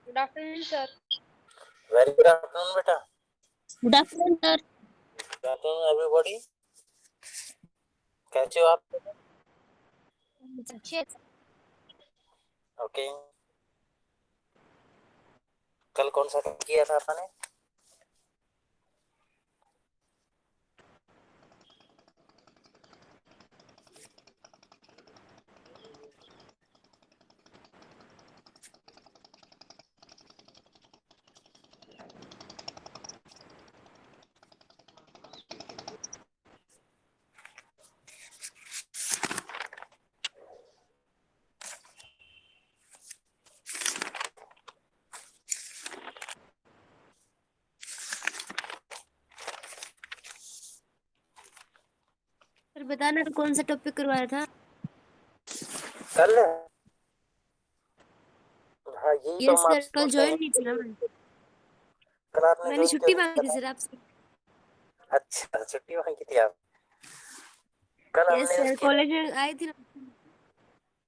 Good afternoon sir. Very good afternoon बेटा। Good afternoon sir. Good afternoon everybody. कैसे हो आप? अच्छे। ओके। कल कौन सा काम किया था आपने? सर बताना कौन सा टॉपिक करवाया था कल? हाँ, यही तो यस हम सर, आपसे कल पूछते ज्वाइन हैं। नहीं किया मैंने। कल आपने मैंने ज्वाइन छुट्टी क्यों नहीं मांगी किया थी था? सर आपसे। अच्छा, छुट्टी मांगी थी आप? कल यस हमने सर, उसकी कॉलेज में आई थी ना।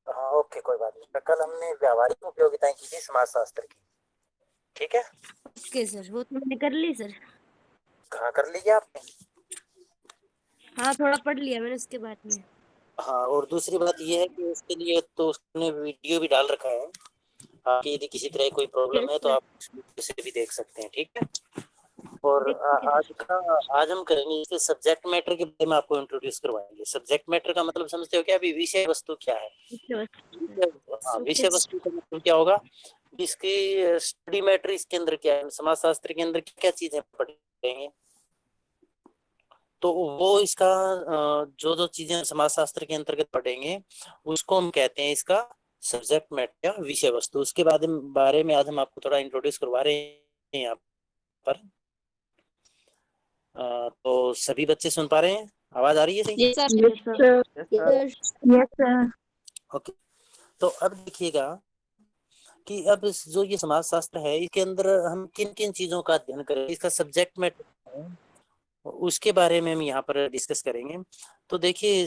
हाँ ओके, कोई बात नहीं। कल हमने व्यावहारिक उपयोगिताएं की थी समाजशास्त्र की। ठीक है। ओके सर, वो तो मैंने कर ली सर। कहाँ कर ली आपने? हाँ, थोड़ा पढ़ लिया मैंने उसके बाद में। हाँ, और दूसरी बात ये है कि उसके लिए तो उसने वीडियो भी डाल रखा है। आपकी यदि किसी तरह कोई प्रॉब्लम है यस तो सर, आप उसे भी देख सकते हैं। ठीक है। और देखेंगे सर। आज हम करेंगे इसके सब्जेक्ट मैटर के बारे में, आपको इंट्रोड्यूस करवाएंगे। सब्जेक्ट मैटर का मतलब समझते हो क्या? अभी विषय वस्तु क्या है? हाँ, ओके विषय वस्तु का मतलब क्या होगा? इसकी स्टडी मैटर इसके अंदर क्या है, समाजशास्त्र के अंदर क्या चीजें पढ़ेंगे। तो वो इसका जो जो चीजें समाजशास्त्र के अंतर्गत पढ़ेंगे उसको हम कहते हैं इसका सब्जेक्ट मैटर या विषय वस्तु। उसके बारे में आज हम आपको थोड़ा इंट्रोड्यूस करवा रहे हैं यहाँ पर। तो सभी बच्चे सुन पा रहे हैं? आवाज आ रही है सही? Yes sir. Yes sir. Yes sir. Okay. तो अब देखिएगा कि अब जो ये समाजशास्त्र है इसके अंदर हम किन किन चीजों का अध्ययन करें, इसका सब्जेक्ट मैटर है, उसके बारे में हम यहाँ पर डिस्कस करेंगे। तो देखिए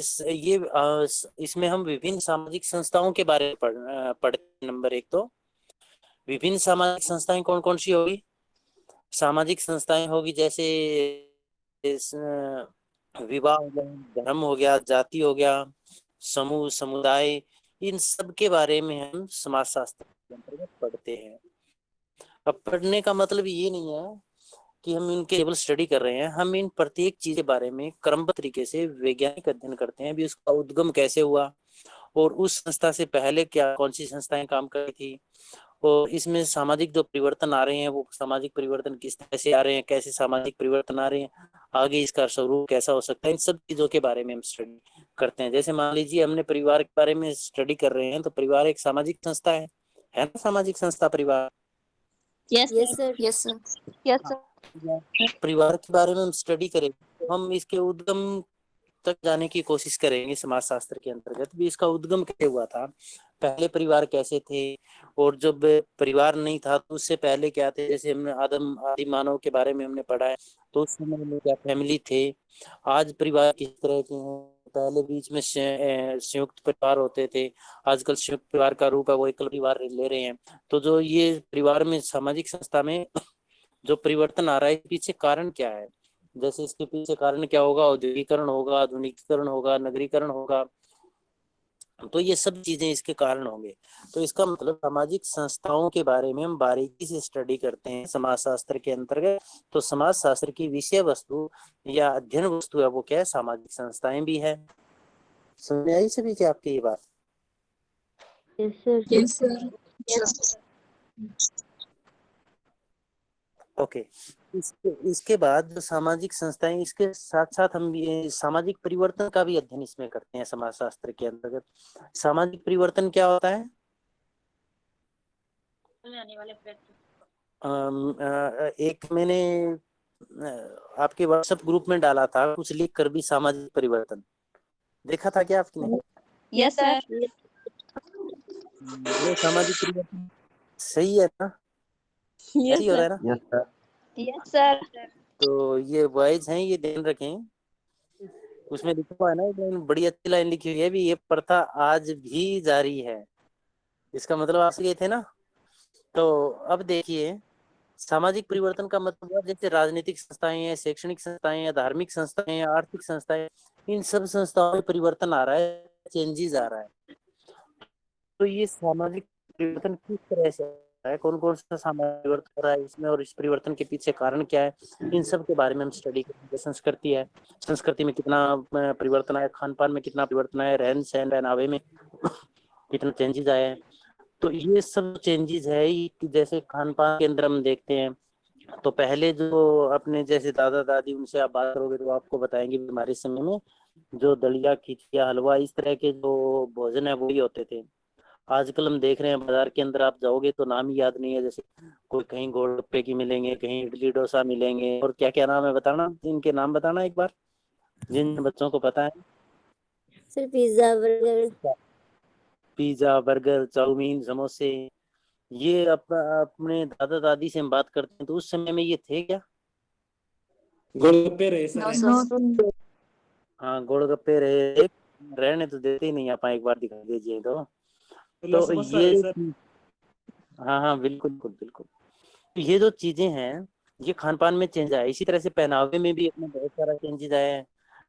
इसमें हम विभिन्न सामाजिक संस्थाओं के बारे में पढ़ नंबर एक। तो विभिन्न सामाजिक संस्थाएं कौन कौन सी होगी? सामाजिक संस्थाएं होगी जैसे विवाह हो गया, धर्म हो गया, जाति हो गया, समूह, समुदाय, इन सब के बारे में हम समाजशास्त्र के अंतर्गत पढ़ते हैं। अब पढ़ने का मतलब ये नहीं है कि हम इनके केवल स्टडी कर रहे हैं, हम इन प्रत्येक चीज के बारे में क्रमबद्ध तरीके से वैज्ञानिक अध्ययन करते हैं। अभी उसका उद्गम कैसे हुआ और उस संस्था से पहले क्या कौन सी संस्थाएं काम कर रही थी, और इसमें सामाजिक जो परिवर्तन आ रहे हैं वो सामाजिक परिवर्तन किस तरह से आ रहे हैं, कैसे सामाजिक परिवर्तन आ रहे हैं, आगे इसका स्वरूप कैसा हो सकता है, इन सब चीजों के बारे में हम स्टडी करते हैं। जैसे मान लीजिए हमने परिवार के बारे में स्टडी कर रहे हैं, तो परिवार एक सामाजिक संस्था है ना? सामाजिक संस्था परिवार। Yes sir. Yes sir. Yes sir. परिवार के बारे में हम स्टडी करेंगे तो हम इसके उद्गम तक जाने की कोशिश करेंगे। समाजशास्त्र के अंतर्गत भी इसका उद्गम कैसे हुआ था, पहले परिवार कैसे थे, और जब परिवार नहीं था तो उससे पहले क्या थे। जैसे हमने आदम आदि मानव के बारे में हमने पढ़ा है, तो उस समय में क्या फैमिली थे, आज परिवार किस तरह के हैं। पहले बीच में संयुक्त परिवार होते थे, आजकल संयुक्त परिवार का रूप है वो एकल परिवार ले रहे हैं। तो जो ये परिवार में सामाजिक संस्था में जो परिवर्तन आ रहा है, पीछे कारण क्या है? जैसे इसके पीछे कारण क्या होगा? औद्योगिकरण होगा, आधुनिकीकरण होगा, नगरीकरण होगा, तो ये सब चीजें इसके कारण होंगे। तो इसका मतलब सामाजिक संस्थाओं के बारे में हम बारीकी से स्टडी करते हैं समाजशास्त्र के अंतर्गत। तो समाजशास्त्र की विषय वस्तु या अध्ययन वस्तु है वो क्या है? सामाजिक संस्थाएं भी है। समझ आई सभी क्या आपकी ये बात? Yes sir. ओके। इसके बाद जो सामाजिक संस्थाएं, इसके साथ साथ हम ये सामाजिक परिवर्तन का भी अध्ययन इसमें करते हैं समाजशास्त्र के अंतर्गत। सामाजिक परिवर्तन क्या होता है? एक मैंने आपके व्हाट्सएप ग्रुप में डाला था कुछ लिख कर भी, सामाजिक परिवर्तन देखा था क्या आपने? Yes sir. ये सामाजिक परिवर्तन सही है ना? ऐसे ही हो रहा है ना? Yes sir. Yes sir. तो ये बॉयज हैं, ये ध्यान रखें। उसमें लिखा हुआ है ना, एक लाइन बड़ी अच्छी लाइन लिखी हुई है भी, ये प्रथा आज भी जारी है। इसका मतलब आप ये थे ना तो अब देखिए, सामाजिक परिवर्तन का मतलब हुआ जैसे राजनीतिक संस्थाएं हैं, शैक्षणिक संस्थाएं हैं, धार्मिक संस्थाएं हैं, आर्थिक संस्थाएं, इन सब संस्थाओं में परिवर्तन आ रहा है, चेंजेस आ रहा है। तो ये सामाजिक परिवर्तन किस तरह से आ रहा है, कौन कौन सा सामाजिक परिवर्तन हो रहा है इसमें, और इस परिवर्तन के पीछे कारण क्या है, इन सब के बारे में हम स्टडी करेंगे। संस्कृति है, संस्कृति में कितना परिवर्तन आया, खान पान में कितना परिवर्तन आया, रहन सहन पहनावे में कितना चेंजेस आए हैं। तो ये सब चेंजेस है जैसे खान पान के अंदर हम देखते हैं, तो पहले जो अपने जैसे दादा दादी, उनसे आप बात करोगे तो आपको बताएंगे हमारे समय में जो दलिया, खिचड़िया, हलवा, इस तरह के जो भोजन है वही होते थे। आजकल हम देख रहे हैं बाजार के अंदर आप जाओगे तो नाम ही याद नहीं है, जैसे कोई कहीं गोलगप्पे की मिलेंगे, कहीं इडली डोसा मिलेंगे, और क्या क्या नाम है बताना, इनके नाम बताना एक बार जिन बच्चों को पता है। Sir pizza, burger. Pizza, burger, chowmein, समोसे, ये अपने दादा दादी से हम बात करते हैं तो उस समय में ये थे क्या? गोलगप्पे रहे सर। हाँ, गोलगप्पे रहे, रहने तो देते ही नहीं, आप एक बार दिखा दीजिए तो समोसा ये रहे सर। हाँ हाँ बिल्कुल बिल्कुल बिल्कुल। तो ये जो चीजें हैं, ये खान पान में चेंज आया। इसी तरह से पहनावे में भी अपने बहुत सारा चेंजेस आया है।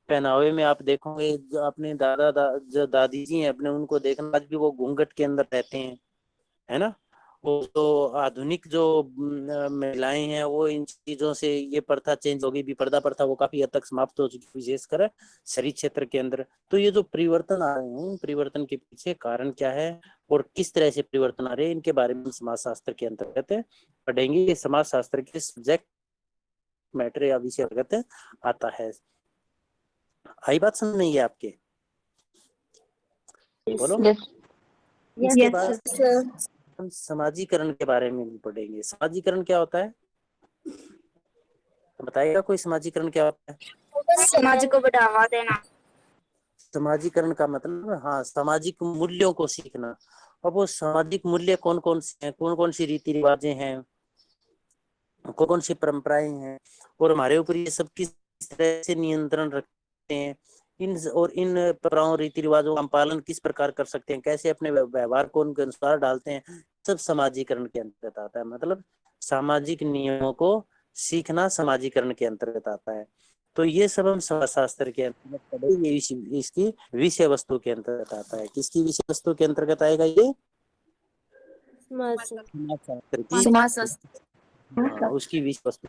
पहनावे में आप देखोगे जो अपने जो दादी जी हैं अपने, उनको देखना आज भी वो घूंघट के अंदर रहते हैं, है ना। वो तो आधुनिक जो महिलाएं हैं वो इन चीजों से ये प्रथा चेंज हो गई, विपर्दा प्रथा वो काफी हद तक समाप्त हो चुकी, विशेषकर शहरी क्षेत्र के अंदर। तो ये जो परिवर्तन आ रहे हैं, परिवर्तन के पीछे कारण क्या है और किस तरह से परिवर्तन आ रहे हैं, इनके बारे में समाज शास्त्र के अंतर्गत पढ़ेंगे। ये समाज शास्त्र के सब्जेक्ट मैटर या विषय अंतर्गत आता है। आई बात समझ नहीं है आपके? बोलो। इसके बाद हम समाजीकरण के बारे में भी पढ़ेंगे। समाजीकरण क्या होता है, बताइएगा कोई? समाजीकरण क्या होता है? समाज को बढ़ावा देना। समाजीकरण का मतलब, हाँ, सामाजिक मूल्यों को सीखना। अब वो सामाजिक मूल्य कौन कौन से हैं, कौन कौन सी रीति रिवाजें हैं, कौन कौन सी परंपराएं हैं, और हमारे ऊपर ये सब किस तरह से नियंत्रण रखते हैं, इन परंपराओं रीति रिवाजों का हम पालन किस प्रकार कर सकते हैं, कैसे अपने व्यवहार को उनके अनुसार डालते हैं, सब समाजीकरण के अंतर्गत आता है। मतलब सामाजिक नियमों को सीखना समाजीकरण के अंतर्गत आता है। तो ये सब हम समाजशास्त्र के अंतर्गत पढ़ेंगे, इसकी विषय वस्तु के अंतर्गत आता है। किसकी विषय वस्तु के अंतर्गत आएगा ये? समाजशास्त्र की, हाँ, उसकी विषय वस्तु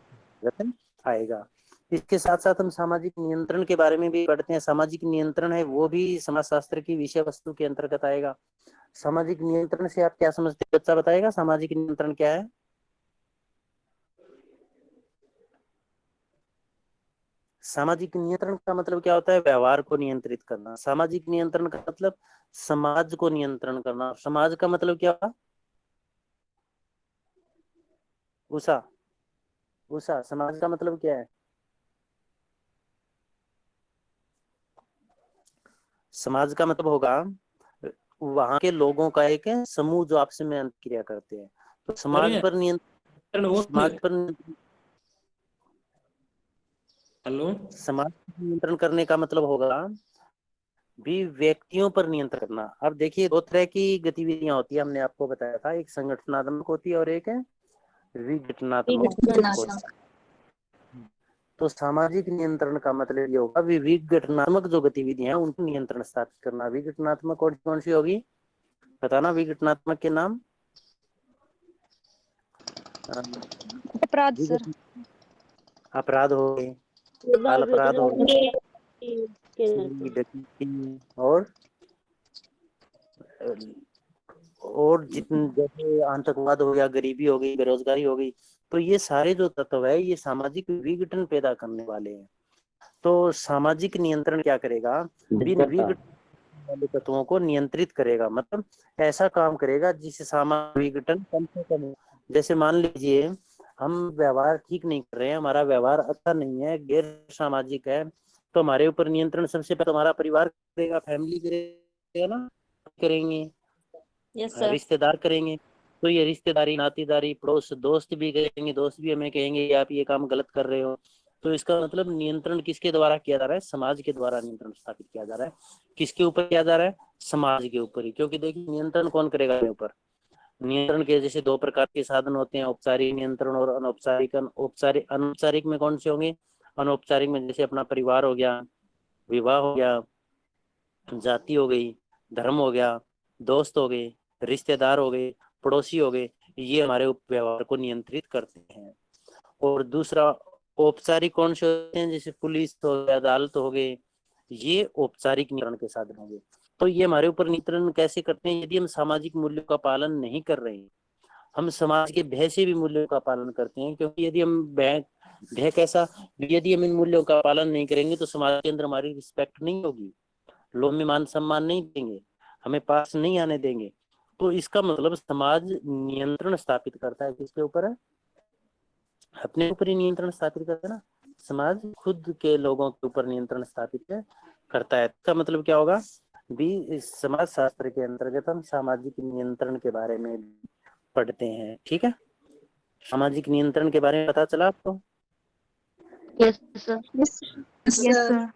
आएगा। इसके साथ साथ हम सामाजिक नियंत्रण के बारे में भी पढ़ते हैं। सामाजिक नियंत्रण है वो भी समाजशास्त्र की विषय वस्तु के अंतर्गत आएगा। सामाजिक नियंत्रण से आप क्या समझते हैं, बच्चा बताएगा सामाजिक नियंत्रण क्या है? सामाजिक नियंत्रण का मतलब क्या होता है? व्यवहार को नियंत्रित करना। सामाजिक नियंत्रण का मतलब समाज को नियंत्रण करना। समाज का मतलब क्या हुआ? उषा, उषा, समाज का मतलब क्या है? समाज का मतलब होगा वहां के लोगों का एक समूह जो आपस में अंतक्रिया करते हैं। तो समाज पर समाज पर नियंत्रण करने का मतलब होगा भी व्यक्तियों पर नियंत्रण करना। अब देखिए, दो तरह की गतिविधियां होती है, हमने आपको बताया था, एक संगठनात्मक होती है और एक है विघटनात्मक। तो सामाजिक नियंत्रण का मतलब ये होगा विघटनात्मक जो गतिविधियां हैं उनको नियंत्रण स्थापित करना। विघटनात्मक और कौन सी होगी बताना? विघटनात्मक के नाम? अपराध सर। अपराध हो गए, बाल अपराध हो गए, और जितने जैसे आतंकवाद हो गया, गरीबी हो गई, बेरोजगारी हो गई। तो ये सारे जो तत्व है ये सामाजिक विघटन पैदा करने वाले हैं। तो सामाजिक नियंत्रण क्या करेगा? विघटन वाले तत्वों को नियंत्रित करेगा, मतलब ऐसा काम करेगा जिससे सामाजिक विघटन कम से कम हो। जैसे मान लीजिए हम व्यवहार ठीक नहीं कर रहे हैं, हमारा व्यवहार अच्छा नहीं है, गैर सामाजिक है, तो हमारे ऊपर नियंत्रण सबसे पहले हमारा परिवार करेगा, फैमिली करेगा ना, करेंगे, रिश्तेदार करेंगे। तो ये रिश्तेदारी, नातेदारी, पड़ोस, दोस्त भी करेंगे, दोस्त भी हमें कहेंगे आप ये काम गलत कर रहे हो। तो इसका मतलब नियंत्रण किसके द्वारा किया जा रहा है? समाज के द्वारा नियंत्रण स्थापित किया जा रहा है। किसके ऊपर किया जा रहा है? समाज के ऊपर ही। क्योंकि देखिए नियंत्रण कौन करेगा अपने ऊपर? नियंत्रण के जैसे दो प्रकार के साधन होते हैं, औपचारिक नियंत्रण और अनौपचारिक। अनौपचारिक में कौन से होंगे? अनौपचारिक में जैसे अपना परिवार हो गया, विवाह हो गया, जाति हो गई, धर्म हो गया, दोस्त हो गए, रिश्तेदार हो गए, पड़ोसी हो गए, ये हमारे व्यवहार को नियंत्रित करते हैं। और दूसरा औपचारिक कौन से होते हैं? जैसे पुलिस हो गया, अदालत हो गए, ये औपचारिक नियंत्रण के साधन होंगे। तो ये हमारे ऊपर नियंत्रण कैसे करते हैं? यदि हम सामाजिक मूल्यों का पालन नहीं कर रहे हैं, हम समाज के भय से भी मूल्यों का पालन करते हैं, क्योंकि यदि हम भय कैसा, यदि हम इन मूल्यों का पालन नहीं करेंगे तो समाज के अंदर हमारी रिस्पेक्ट नहीं होगी, लोग में मान सम्मान नहीं देंगे, हमें पास नहीं आने देंगे। तो इसका मतलब समाज नियंत्रण स्थापित करता है किसके ऊपर है? अपने ऊपर ही नियंत्रण स्थापित करता है ना। समाज खुद के लोगों के ऊपर नियंत्रण स्थापित करता है। इसका मतलब क्या होगा भी? समाज शास्त्र के अंतर्गत हम सामाजिक नियंत्रण के बारे में पढ़ते हैं। ठीक है, सामाजिक नियंत्रण के बारे में पता चला आपको? Yes sir. Yes sir.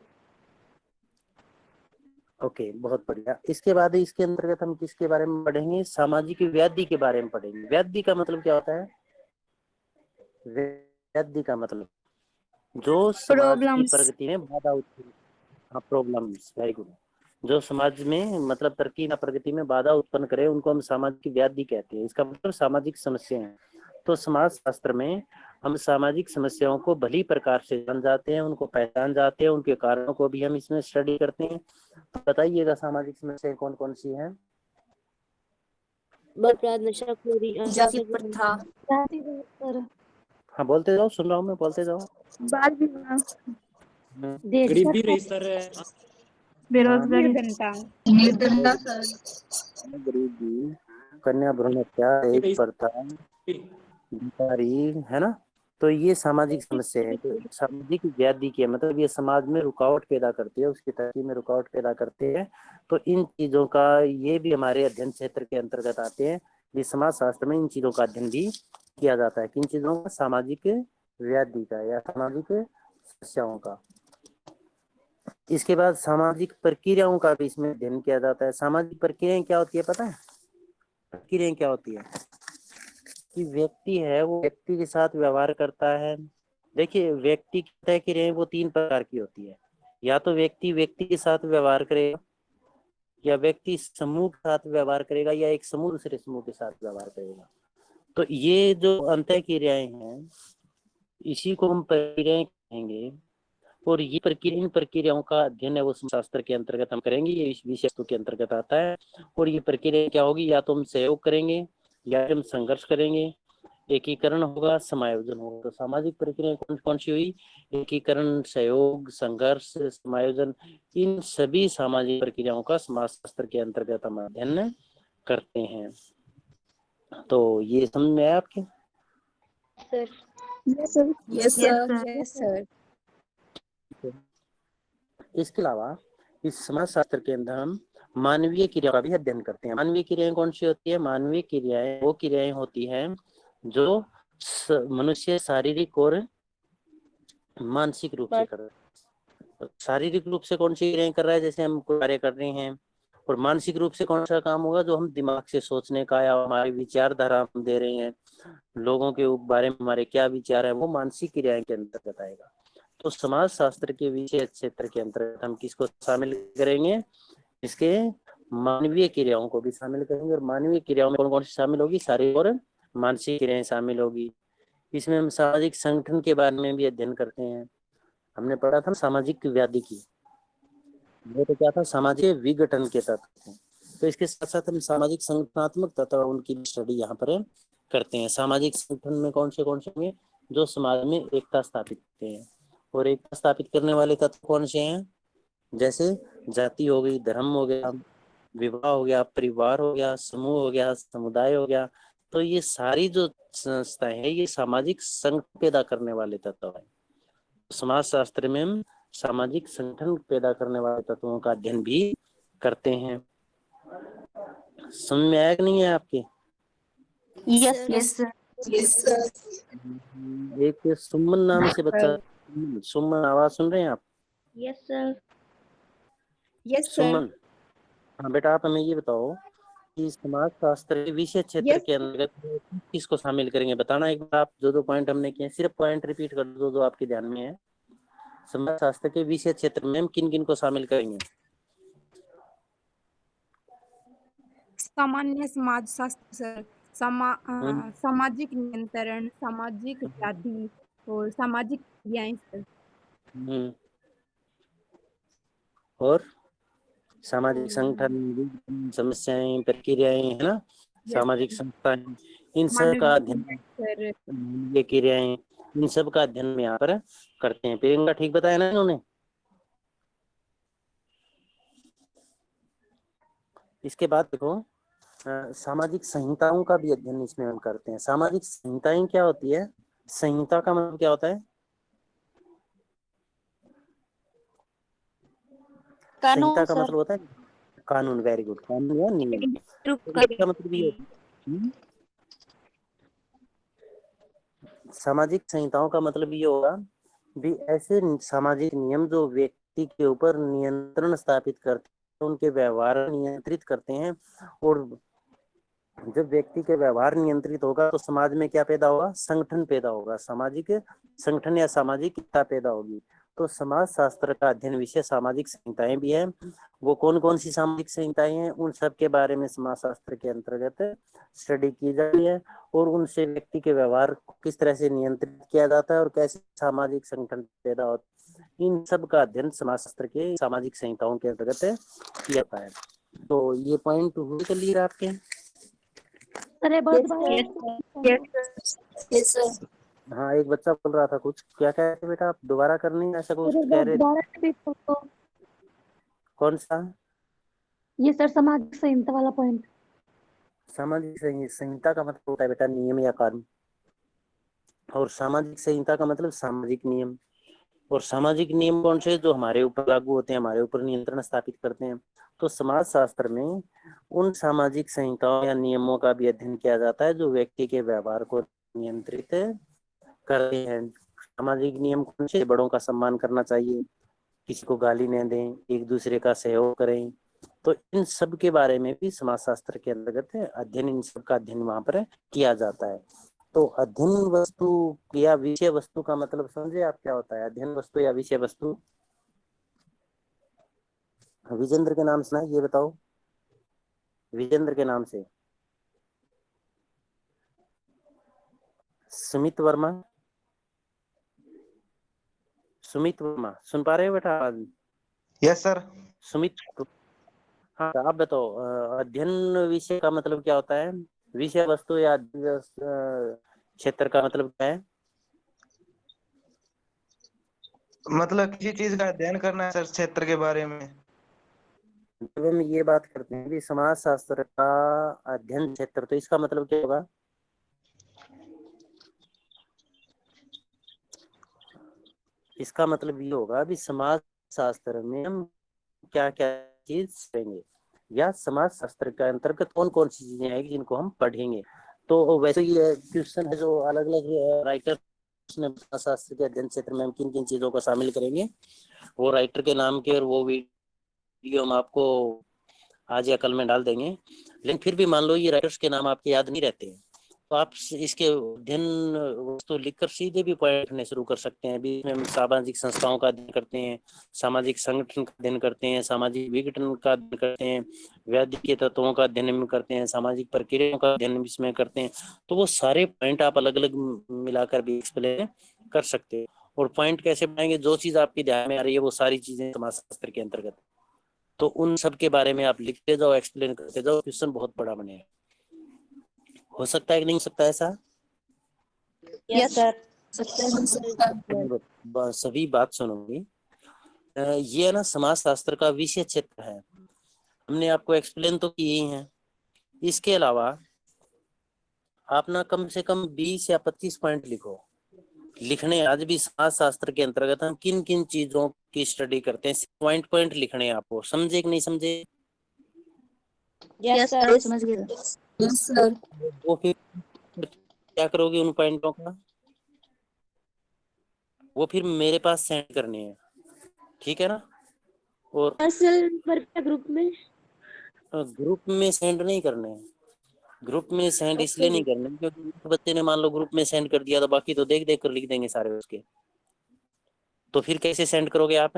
Okay, बहुत बढ़िया। इसके बाद इसके अंतर्गत हम किसके बारे में पढ़ेंगे? सामाजिक व्याधि के बारे में पढ़ेंगे। व्याधि का मतलब क्या होता है? व्याधि का मतलब जो समाज की प्रॉब्लम्स। प्रगति में बाधा उत्पन्न। हाँ, प्रॉब्लम्स, वेरी गुड। जो समाज में मतलब तरक्की या प्रगति में बाधा उत्पन्न करे उनको हम सामाजिक व्याधि कहते हैं। इसका मतलब सामाजिक समस्याएं हैं। तो समाज शास्त्र में हम सामाजिक समस्याओं को भली प्रकार से जान जाते हैं, उनको पहचान जाते हैं, उनके कारणों को भी हम इसमें स्टडी करते हैं। तो बताइएगा सामाजिक समस्याएं कौन कौन सी हैं? बलात्कार, नशाखोरी, जाति प्रथा, हाँ, बोलते जाओ, सुन रहा हूँ मैं, बोलते जाओ। बाल विवाह, गरीबी रही सर, बेरोजगारी, निर्धनता, गरीबी, कन्या भ्रूण हत्या, एक प्रथा, बीमारी, है ना। तो ये सामाजिक समस्या है। तो सामाजिक व्याधि के मतलब ये समाज में रुकावट पैदा करती है, उसकी तरक्की में रुकावट पैदा करते हैं। तो इन चीजों का ये भी हमारे अध्ययन क्षेत्र के अंतर्गत आते हैं। ये समाज शास्त्र में इन चीजों का अध्ययन भी किया जाता है। किन चीजों का? सामाजिक व्याधि का या सामाजिक समस्याओं का। इसके बाद सामाजिक प्रक्रियाओं का भी इसमें अध्ययन किया जाता है। सामाजिक प्रक्रियाएं क्या होती है पता है? प्रक्रियाएं क्या होती है कि व्यक्ति है वो व्यक्ति के साथ व्यवहार करता है। देखिए, व्यक्ति की तय क्रियाएं वो तीन प्रकार की होती है। या तो व्यक्ति व्यक्ति के साथ व्यवहार करेगा, या व्यक्ति समूह के साथ व्यवहार करेगा, या एक समूह दूसरे समूह के साथ व्यवहार करेगा। तो ये जो अंतः क्रियाएं हैं इसी को हम प्रक्रियाएं कहेंगे। और ये इन प्रक्रियाओं का अध्ययन है वो शास्त्र के अंतर्गत हम करेंगे। ये इस विषय के अंतर्गत आता है। और ये प्रक्रिया क्या होगी? या तो हम सहयोग करेंगे या हम संघर्ष करेंगे, एकीकरण होगा, समायोजन होगा। तो सामाजिक प्रक्रिया कौन कौन सी हुई? एकीकरण, सहयोग, संघर्ष, समायोजन। इन सभी सामाजिक प्रक्रियाओं का समाज शास्त्र के अंतर्गत हम अध्ययन करते हैं। तो ये समझ में आया आपके? सर। Yes sir. इसके अलावा इस समाज शास्त्र के अंदर हम मानवीय क्रिया का भी अध्ययन करते हैं। मानवीय क्रियाएं कौन सी होती है? मानवीय क्रियाएं वो क्रियाएं होती हैं जो मनुष्य शारीरिक और मानसिक रूप से कर रहा है। शारीरिक रूप से कौन सी क्रियाएं कर रहा है? जैसे हम कोई कार्य कर रहे हैं। और मानसिक रूप से कौन सा काम होगा? जो हम दिमाग से सोचने का या हमारी विचारधारा हम दे रहे हैं, लोगों के बारे में हमारे क्या विचार है, वो मानसिक क्रियाएं के अंतर्गत आएगा। तो समाज शास्त्र के विषय क्षेत्र के अंतर्गत हम किसको शामिल करेंगे? इसके मानवीय क्रियाओं को भी शामिल करेंगे। और मानवीय क्रियाओं में कौन कौन सी शामिल होगी? शारीरिक और मानसिक क्रियाएं शामिल होगी। इसमें हम सामाजिक संगठन के बारे में भी अध्ययन करते हैं। हमने पढ़ा था सामाजिक व्याधि की, वो तो क्या था? सामाजिक विघटन के तत्व। तो इसके साथ साथ हम सामाजिक संगठनात्मक तत्व उनकी स्टडी यहाँ पर करते हैं। सामाजिक संगठन में कौन से होंगे? जो समाज में एकता स्थापित करते हैं। और एकता स्थापित करने वाले तत्व कौन से हैं? जैसे जाति हो गई, धर्म हो गया, विवाह हो गया, परिवार हो गया, समूह हो गया, समुदाय हो गया। तो ये सारी जो संस्थाएं हैं ये सामाजिक संगठन पैदा करने वाले तत्व है। समाज शास्त्र में हम सामाजिक संगठन पैदा करने वाले तत्वों का अध्ययन भी करते हैं। समझ में आया कि नहीं है आपके? Yes sir. एक सुमन नाम से बच्चा, सुमन, आवाज सुन रहे हैं आप? Yes sir. Yes sir. Suman, हाँ बेटा, आप हमें ये बताओ कि समाजशास्त्र के विषय क्षेत्र Yes. के अंतर्गत किसको शामिल करेंगे, बताना एक बार आप। जो पॉइंट हमने किए सिर्फ पॉइंट रिपीट कर दो जो आपके ध्यान में है। समाजशास्त्र के विषय क्षेत्र में हम किन किन को शामिल करेंगे? सामान्य समाजशास्त्र सर, हम्म, सामाजिक नियंत्रण, सामाजिक व्याधि और सामाजिक क्रियाएं सर। हम्म, और सामाजिक और संगठन, समस्याएं, प्रक्रियाएं, है ना, यस सामाजिक संस्थाएं, इन सब का मानवीय अध्ययन, सर। ये क्रियाएं, इन सब का अध्ययन में यहाँ पर करते हैं। प्रियंका ठीक बताया ना इन्होंने? इसके बाद देखो सामाजिक संहिताओं का भी अध्ययन इसमें हम करते हैं। सामाजिक संहिताएं क्या होती है? संहिता का मतलब क्या होता है? संहिता का मतलब होता है कानून। वेरी गुड, कानून या नियम। तो इसका मतलब ये सामाजिक संहिताओं का मतलब ये होगा भी ऐसे सामाजिक नियम जो व्यक्ति के ऊपर नियंत्रण स्थापित करते हैं, उनके व्यवहार नियंत्रित करते हैं। और जब व्यक्ति के व्यवहार नियंत्रित होगा तो समाज में क्या पैदा होगा? संगठन पैदा होगा, सामाजिक संगठन या सामाजिक एकता पैदा होगी। तो समाज शास्त्र का अध्ययन विषय सामाजिक संहिताएं भी है। वो कौन कौन सी सामाजिक संहिताएं हैं, उन सब के बारे में समाज शास्त्र के अंतर्गत स्टडी की जाती है। और उनसे व्यक्ति के व्यवहार को किस तरह से नियंत्रित किया जाता है और कैसे सामाजिक संगठन पैदा होता है, इन सब का अध्ययन समाज शास्त्र के सामाजिक संहिताओं के अंतर्गत किया जाता है। तो ये पॉइंट हुए क्लियर आपके? अरे बहुत यस सर। हाँ, एक बच्चा बोल रहा था कुछ, क्या कह रहे थे बेटा आप? दोबारा करनी है ऐसा कुछ कह रहे थे? कौन सा? ये सर सामाजिक संहिता वाला पॉइंट। सामाजिक संहिता का मतलब होता है बेटा नियम या कानून, और सामाजिक संहिता का मतलब सामाजिक नियम। और सामाजिक नियम कौन से? जो हमारे ऊपर लागू होते हैं, हमारे ऊपर नियंत्रण स्थापित करते हैं। तो समाज शास्त्र में उन सामाजिक संहिताओं या नियमों का भी अध्ययन किया जाता है जो व्यक्ति के व्यवहार को नियंत्रित करते हैं। सामाजिक नियम कौन से? बड़ों का सम्मान करना चाहिए, किसी को गाली न दें, एक दूसरे का सहयोग करें। तो इन सब के बारे में भी समाज शास्त्र के अंतर्गत अध्ययन, इन सब का अध्ययन वहां पर किया जाता है। तो अध्ययन वस्तु या विषय वस्तु का मतलब समझे आप क्या होता है? अध्ययन वस्तु या विषय वस्तु? विजेंद्र के नाम सुना, ये बताओ, विजेंद्र के नाम से। सुमित वर्मा, सुमित वर्मा, सुन पा रहे हो बेटा आवाज? Yes sir. सुमित, हाँ आप बताओ अध्ययन विषय का मतलब क्या होता है? विषय वस्तु या क्षेत्र का मतलब क्या है? मतलब किसी चीज का अध्ययन करना है सर, क्षेत्र के बारे में। जब हम ये बात करते हैं कि समाज शास्त्र का अध्ययन क्षेत्र, तो इसका मतलब क्या होगा? इसका मतलब ये होगा भी समाज शास्त्र में हम क्या क्या चीज करेंगे, या समाज शास्त्र के अंतर्गत कौन कौन सी चीजें आएगी जिनको हम पढ़ेंगे। तो वैसे ये क्वेश्चन है जो अलग अलग राइटर ने समाज शास्त्र के अध्ययन क्षेत्र में हम किन किन चीजों को शामिल करेंगे, वो राइटर के नाम के और वो वीडियो हम आपको आज या कल में डाल देंगे। लेकिन फिर भी मान लो ये राइटर्स के नाम आपके याद नहीं रहते हैं, तो आप इसके अध्ययन वस्तु लिखकर सीधे भी पॉइंट लिखने शुरू कर सकते हैं। बीच में हम सामाजिक संस्थाओं का अध्ययन करते हैं, सामाजिक संगठन का अध्ययन करते हैं, सामाजिक विघटन का अध्ययन करते हैं, व्याधि के तत्वों का अध्ययन करते हैं, सामाजिक प्रक्रियाओं का अध्ययन इसमें करते हैं। तो वो सारे पॉइंट आप अलग अलग मिलाकर भी एक्सप्लेन कर सकते हैं। और पॉइंट कैसे बनाएंगे? जो चीज आपके ध्यान में आ रही है वो सारी चीजें समाजशास्त्र के अंतर्गत, तो उन सब के बारे में आप लिखते जाओ, एक्सप्लेन करते जाओ, क्वेश्चन बहुत बड़ा बनेगा। हो सकता है कि नहीं हो सकता ऐसा? Yes sir. सभी बात सुनोगी। ये ना समाज शास्त्र का विषय क्षेत्र है, हमने आपको एक्सप्लेन तो किए ही हैं। इसके अलावा आप ना कम से कम 20 या 25 पॉइंट लिखो। लिखने आज भी समाज शास्त्र के अंतर्गत हम किन किन चीजों की स्टडी करते हैं, पॉइंट पॉइंट लिखने हैं आपको। समझे कि नहीं समझे? यस सर, समझ गए। Yes sir. वो फिर क्या करोगे उन पॉइंटों का? वो फिर मेरे पास सेंड करने हैं, ठीक है ना? और सर ग्रुप में ग्रुप में सेंड नहीं करने हैं। ग्रुप में सेंड इसलिए नहीं करने क्योंकि एक बच्चे ने मान लो ग्रुप में सेंड कर दिया तो बाकी तो देख देख कर लिख देंगे सारे उसके, तो फिर कैसे सेंड करोगे आप?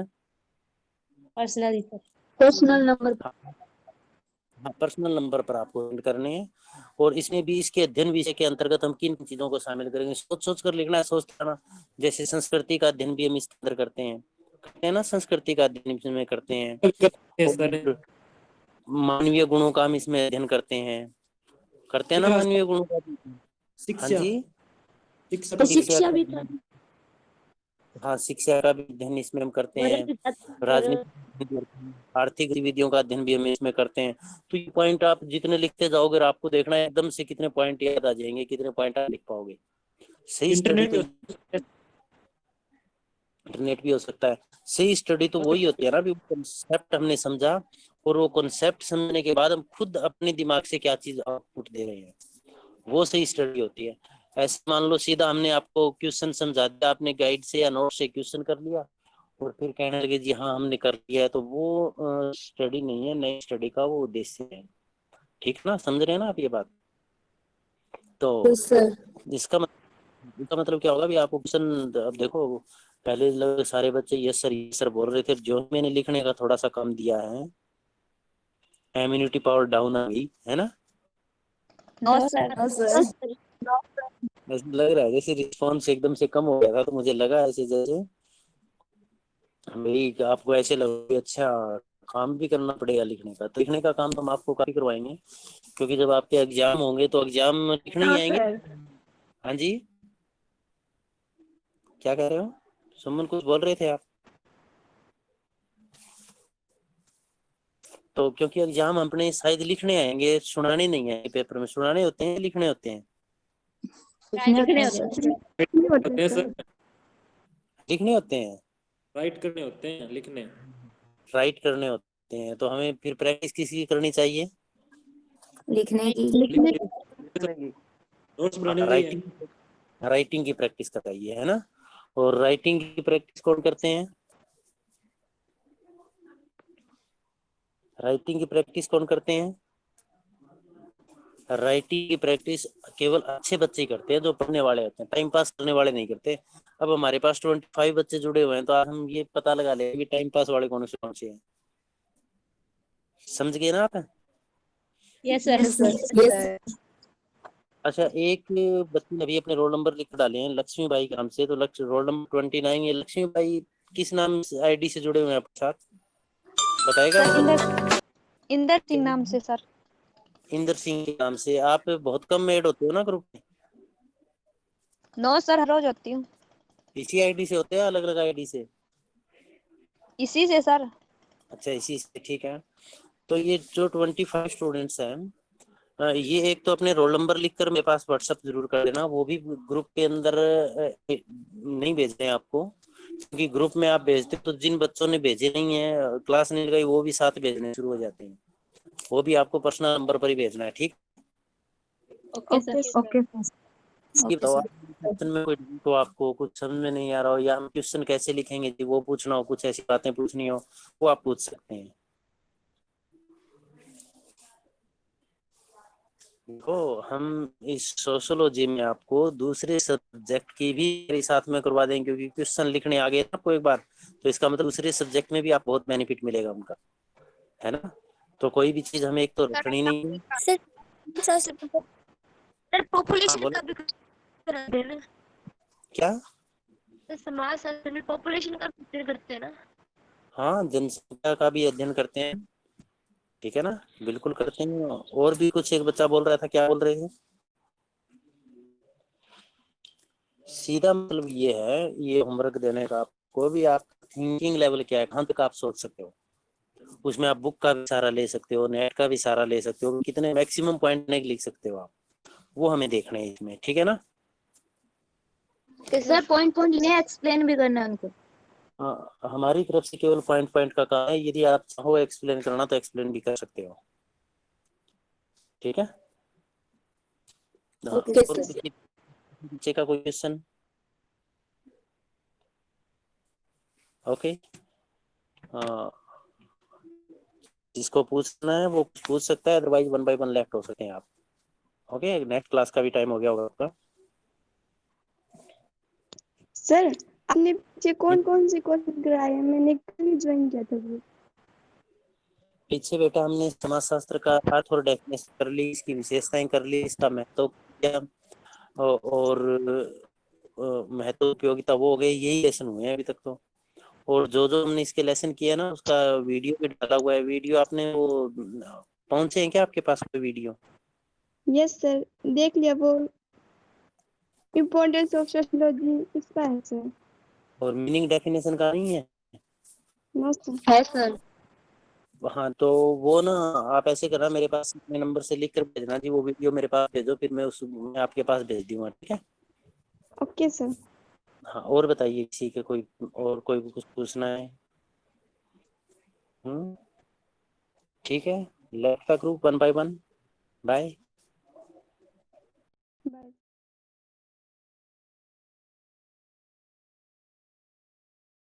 Personal personal number. हाँ, पर्सनल नंबर पर आपको सेंड करने हैं। और इसमें भी इसके अध्ययन विषय के अंतर्गत हम किन चीजों को शामिल करेंगे, सोच सोच कर लिखना है, सोचता ना। जैसे संस्कृति का अध्ययन भी हम इसके अंदर करते हैं ना, संस्कृति का अध्ययन इसमें करते हैं। सर और मानवीय गुणों का हम इसमें अध्ययन करते हैं ना, मानवीय गुणों का। हाँ शिक्षा जी, शिक्षा भी था। हाँ, शिक्षा का भी अध्ययन इसमें हम करते हैं। राजनीति, आर्थिक गतिविधियों का अध्ययन भी हम इसमें करते हैं। तो ये पॉइंट आप जितने लिखते जाओगे और आपको देखना है एकदम से कितने पॉइंट याद आ जाएंगे, कितने पॉइंट आप लिख पाओगे। सही स्टडी तो इंटरनेट भी हो सकता है। सही स्टडी तो वही होती है ना, भी कॉन्सेप्ट हमने समझा और वो कॉन्सेप्ट समझने के बाद हम खुद अपने दिमाग से क्या चीज आउटपुट दे रहे हैं, वो सही स्टडी होती है। ऐसे मान लो सीधा हमने आपको क्वेश्चन समझा दिया, आपने गाइड से या नोट से क्वेश्चन कर लिया और फिर कहने लगे जी हाँ हमने कर लिया है, तो वो स्टडी नहीं है, नई स्टडी का वो उद्देश्य है। ठीक ना, समझ रहे हैं ना आप ये बात? तो इसका मतलब क्या होगा भी आपको क्वेश्चन, अब देखो पहले सारे बच्चे यस सर बोल रहे थे, जो मैंने लिखने का थोड़ा सा कम दिया है, इम्यूनिटी पावर डाउन आ गई है ना। नो सर ऐसा लग रहा है जैसे रिस्पॉन्स एकदम से कम हो गया था, तो मुझे लगा ऐसे जैसे मेरी आपको ऐसे लगे अच्छा काम भी करना पड़ेगा लिखने का। तो लिखने का काम तो हम आपको काफी करवाएंगे, क्योंकि जब आपके एग्जाम होंगे तो एग्जाम लिखने ही आएंगे। हाँ जी, क्या कह रहे हो? सुमन कुछ बोल रहे थे आप? तो क्योंकि एग्जाम अपने शायद लिखने आएंगे, सुनाने नहीं आएंगे पेपर में। सुनाने होते हैं, लिखने होते हैं? लिखने होते हैं। राइट करने होते हैं, लिखने राइट करने होते हैं। तो हमें फिर प्रैक्टिस किसकी करनी चाहिए? लिखने की। नोट्स बनाने की है। राइटिंग की प्रैक्टिस कराइए, है ना। और राइटिंग की प्रैक्टिस कौन करते हैं? राइटिंग की प्रैक्टिस कौन करते हैं? राइटिंग की प्रैक्टिस केवल अच्छे बच्चे ही करते हैं, जो पढ़ने वाले होते हैं, टाइम पास करने वाले नहीं करते। अब हमारे पास 25 बच्चे जुड़े हुए हैं, तो आज हम ये पता लगा ले कि टाइम पास वाले कौन से हैं। समझ गए ना आप? यस सर अच्छा, एक बच्चे ने अभी अपने रोल नंबर लिख डाले हैं लक्ष्मी बाई के नाम से, तो रोल नंबर 29। ये लक्ष्मी बाई किस नाम से आईडी से जुड़े हुए हैं आपके साथ, बताएगा? इंदर सिंह नाम से सर। इंदर सिंह के नाम से। आप बहुत कम ऐड होते हो ना ग्रुप में? नो सर, हर रोज होती हूँ। इसी आईडी से होते हैं, अलग अलग आईडी से? इसी से सर। अच्छा, इसी से, ठीक है। तो ये जो 25 स्टूडेंट्स हैं, ये एक तो अपने रोल नंबर लिखकर मेरे पास व्हाट्सएप जरूर कर देना। वो भी ग्रुप के अंदर नहीं भेज रहे हैं आपको, क्योंकि ग्रुप में आप भेजते तो जिन बच्चों ने भेजे नहीं है, क्लास नहीं लगाई, वो भी साथ भेजने शुरू हो जाते हैं। वो भी आपको पर्सनल नंबर पर ही भेजना है, ठीक? Okay sir. इसकी बताओ क्वेश्चन में कोई तो आपको कुछ समझ में नहीं आ रहा हो, या हम क्वेश्चन कैसे लिखेंगे जी वो पूछना हो, कुछ ऐसी बातें पूछनी हो, वो आप पूछ सकते हैं। देखो, हम इस सोशोलॉजी में आपको दूसरे सब्जेक्ट की भी साथ में करवा देंगे, क्योंकि क्वेश्चन लिखने आ गए ना आपको एक बार, तो इसका मतलब दूसरे सब्जेक्ट में भी आप बहुत बेनिफिट मिलेगा उनका, है ना। तो कोई भी चीज हमें एक तो रखनी नहीं है। सर पॉपुलेशन बोलो। का भी करा देना। क्या? तो समाज शास्त्र में पॉपुलेशन का अध्ययन करते हैं ना। हाँ, जनसंख्या का भी अध्ययन करते हैं, ठीक है ना, बिल्कुल करते हैं। और भी कुछ एक बच्चा बोल रहा था, क्या बोल रहे थे? सीधा मतलब ये है, ये होमवर्क देने का आपको भी, आप थिंकिंग लेवल क्या है, कहाँ तक आप सोच सकते हो। उसमें आप बुक का भी सहारा ले सकते हो, नेट का भी सहारा ले सकते हो, कितने मैक्सिमम पॉइंट लिख सकते हो आप, वो हमें देखना है इसमें, ठीक है ना। सर पॉइंट इन्हें एक्सप्लेन भी करना है उनको। हमारी तरफ से केवल पॉइंट का काम है। यदि आप चाहो एक्सप्लेन करना तो एक्सप्लेन भी कर सकते हो, ठीक है। बच्चे का कोई क्वेश्चन? ओके, जिसको पूछना है वो पूछ सकता है, अदरवाइज 1 by 1 लेफ्ट हो सकते हैं आप। ओके, नेक्स्ट क्लास का भी टाइम हो गया होगा आपका। सर आपने पीछे कौन कौन से कोर्स कराए हैं? मैंने कल ज्वाइन किया था वो। पीछे बेटा हमने समाजशास्त्र का अर्थ और डेफिनेशन कर ली, इसकी विशेषताएं कर ली, इसका महत्व किया और महत्व उपयोगिता वो हो गई, यही लेसन हुए हैं अभी तक तो। और जो जो हमने इसके लेसन किया ना उसका वीडियो भी डाला हुआ है। वीडियो आपने वो पहुंचे हैं क्या आपके पास कोई वीडियो? यस सर, देख लिया वो। इम्पोर्टेंस ऑफ सोशियोलॉजी इसका है सर। और मीनिंग डेफिनेशन का नहीं है? No sir. है सर। हाँ तो वो ना आप ऐसे करना, मेरे पास अपने नंबर से लिख कर भेजना जी, वो वीडियो मेरे पास भेजो, फिर मैं आपके पास भेज दूंगा, ठीक है? Okay sir. हाँ, और बताइए किसी के कोई और कोई कुछ पूछना है? ठीक है, लेफ्ट का ग्रुप 1 by 1। बाय।